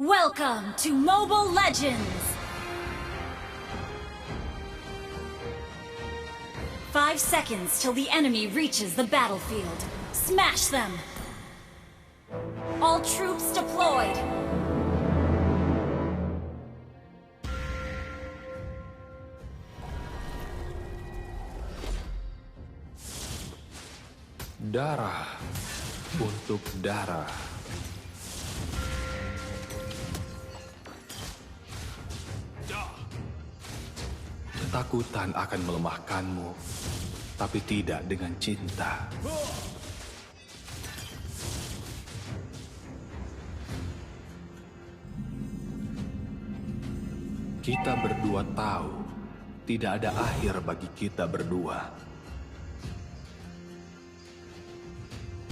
Welcome to Mobile Legends! 5 seconds till the enemy reaches the battlefield. Smash them! All troops deployed! Darah untuk darah. Ketakutan akan melemahkanmu, tapi tidak dengan cinta. Kita berdua tahu, tidak ada akhir bagi kita berdua.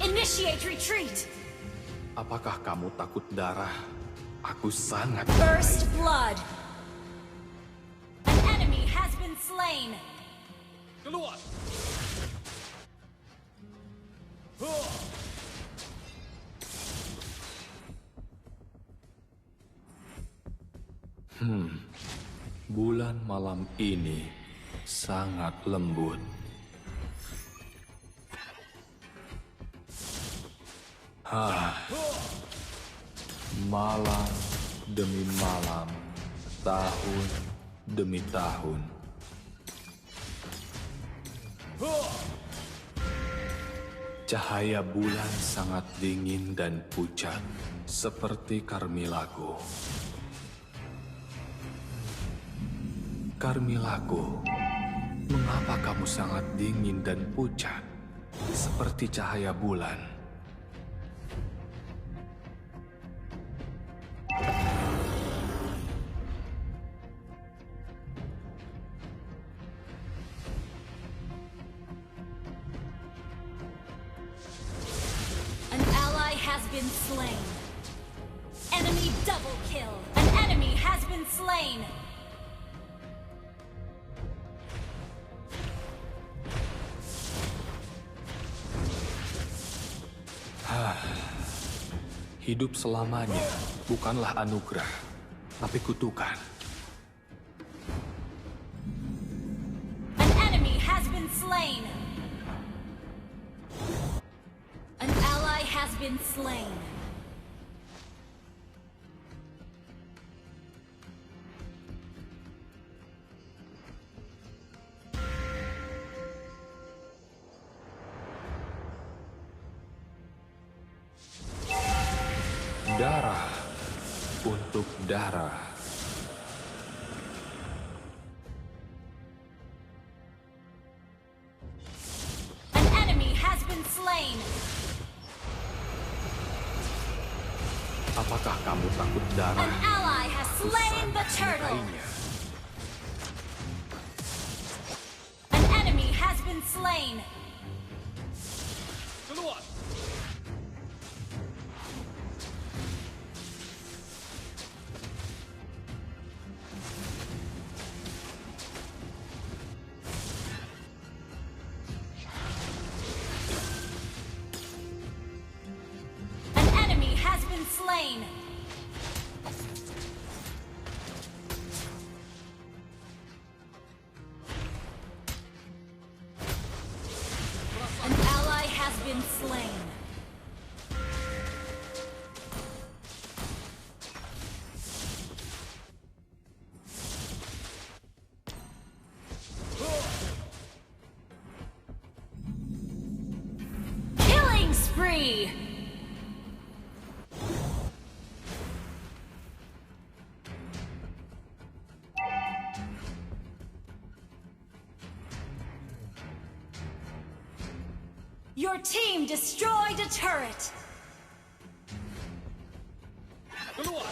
Initiate retreat! Apakah kamu takut darah? Aku sangat First baik. blood! An enemy has been slain! Keluar! Bulan malam ini sangat lembut. Malam demi malam, tahun demi tahun. Cahaya bulan sangat dingin dan pucat, seperti Carmillaku. Carmillaku, mengapa kamu sangat dingin dan pucat, seperti cahaya bulan? An ally has been slain. Enemy double kill. An enemy has been slain. Hidup selamanya bukanlah anugerah, tapi kutukan. An enemy has been slain. An ally has been slain. Darah untuk darah. An enemy has been slain. Apakah kamu takut darah? An ally has Aku slain the sangat turtle. menyukainya. An enemy has been slain. Keluar! An enemy has been slain. An ally has been slain. Killing spree! Your team destroyed a turret! Keluar!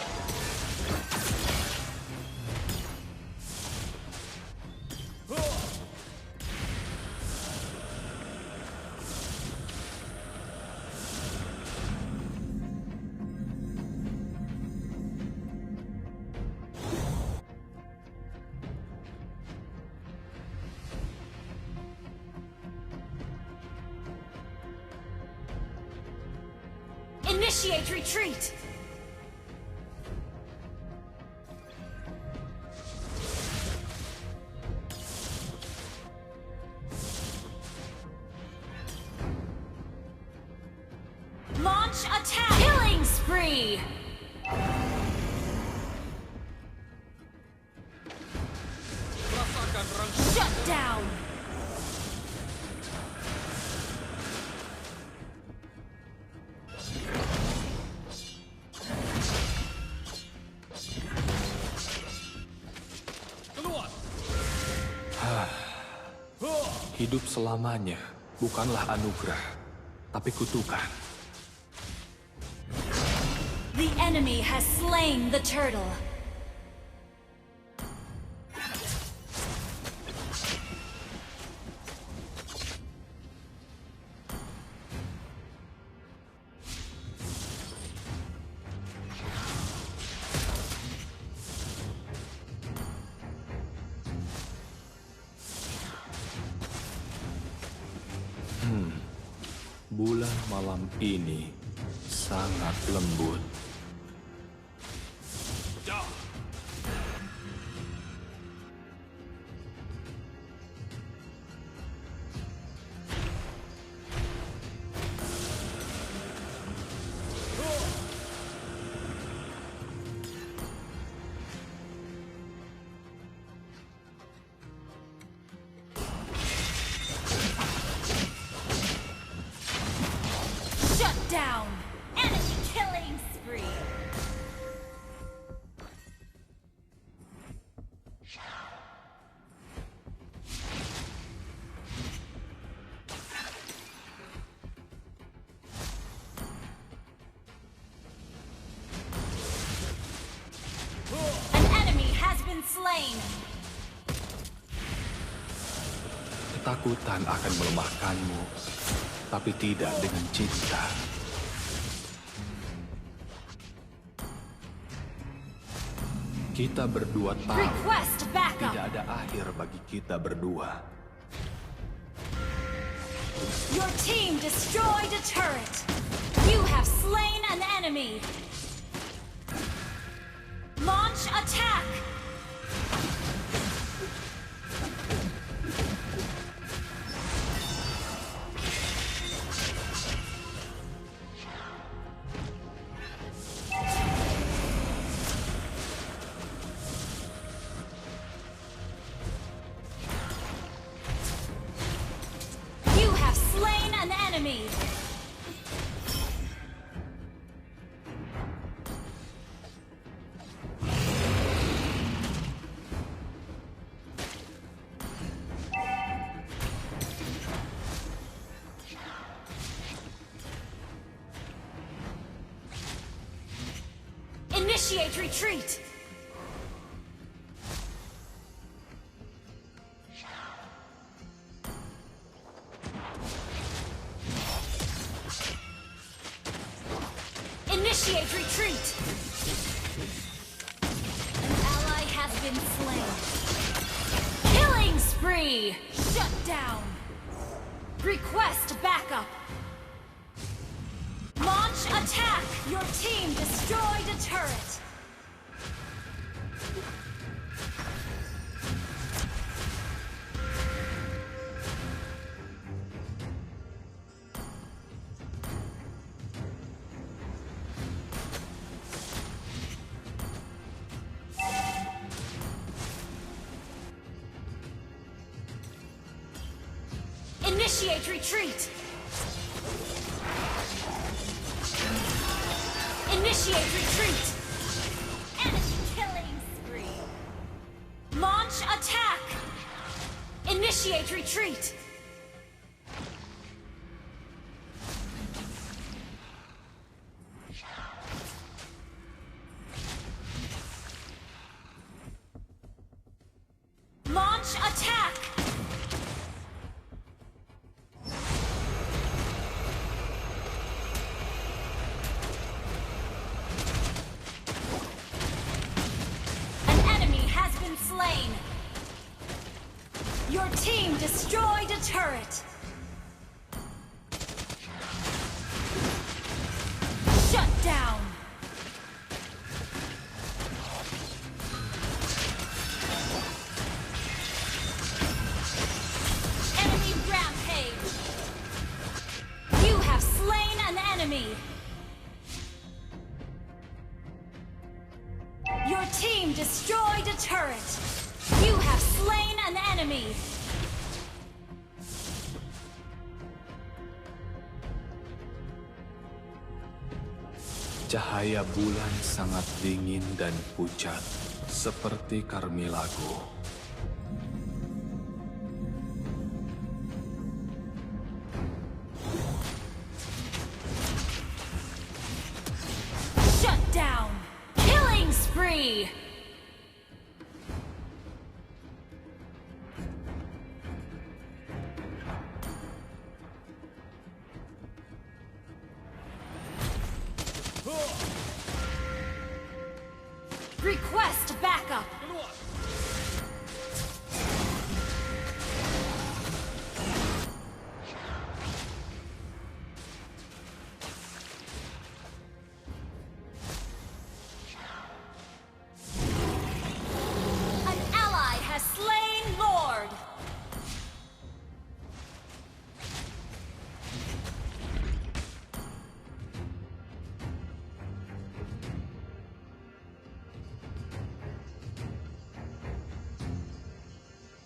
Initiate retreat! Launch attack! Killing spree! Shut down! Hidup selamanya bukanlah anugerah, tapi kutukan. The enemy has slain the turtle. Bulan malam ini sangat lembut. Down! Enemy killing spree! An enemy has been slain! Ketakutan akan melemahkanmu, tapi tidak dengan cinta. Kita berdua tahu Request backup! tidak ada akhir bagi kita berdua. Your team destroyed a turret! You have slain an enemy! Launch attack! You have slain an enemy! Initiate retreat! Initiate retreat! An ally has been slain. Killing spree! Shut down! Request backup! Launch attack! Your team destroyed a turret! Initiate retreat! Initiate retreat! Enemy killing spree! Launch attack! Initiate retreat! Launch attack! An enemy has been slain. Your team destroyed a destroyed a turret. You have slain an enemy. Cahaya bulan sangat dingin dan pucat, seperti Carmilagoo. Shut down! Killing spree! Request backup! An ally has slain Lord!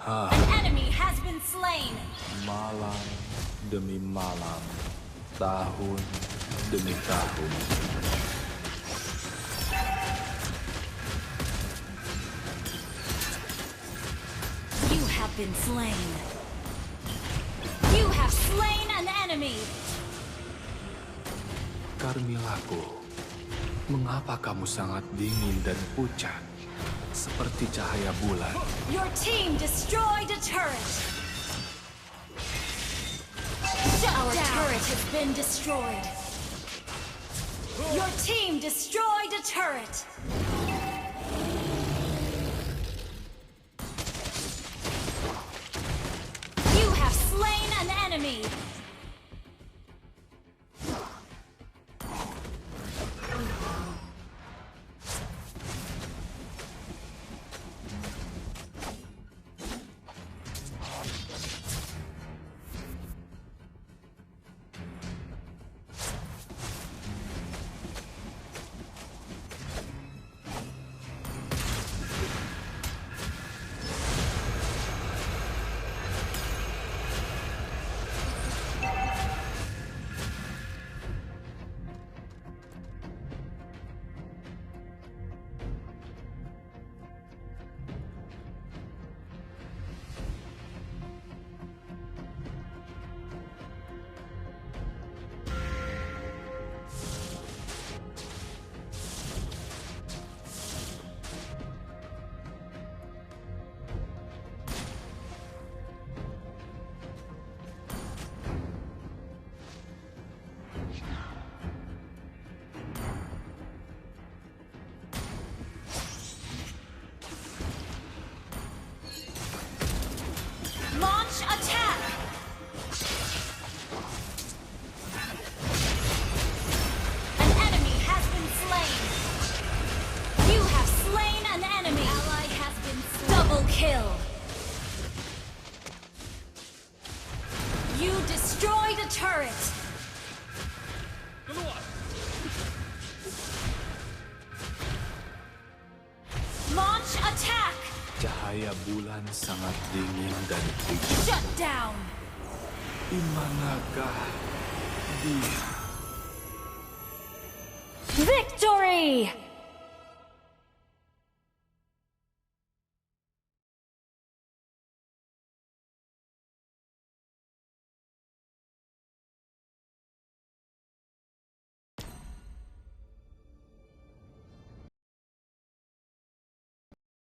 An enemy has been slain! Malam demi malam, tahun demi tahun. You have been slain. You have slain an enemy! Carmilagoo, mengapa kamu sangat dingin dan pucat, seperti cahaya bulan? Your team destroyed a turret! Our turret has been destroyed. Your team destroyed a turret! You have slain an enemy! Launch attack! An enemy has been slain! You have slain an enemy! Ally has been slain! Double kill! You destroyed a turret! Launch attack! Cahaya bulan sangat dingin dan pucat. Shut down! Di manakah dia? Victory!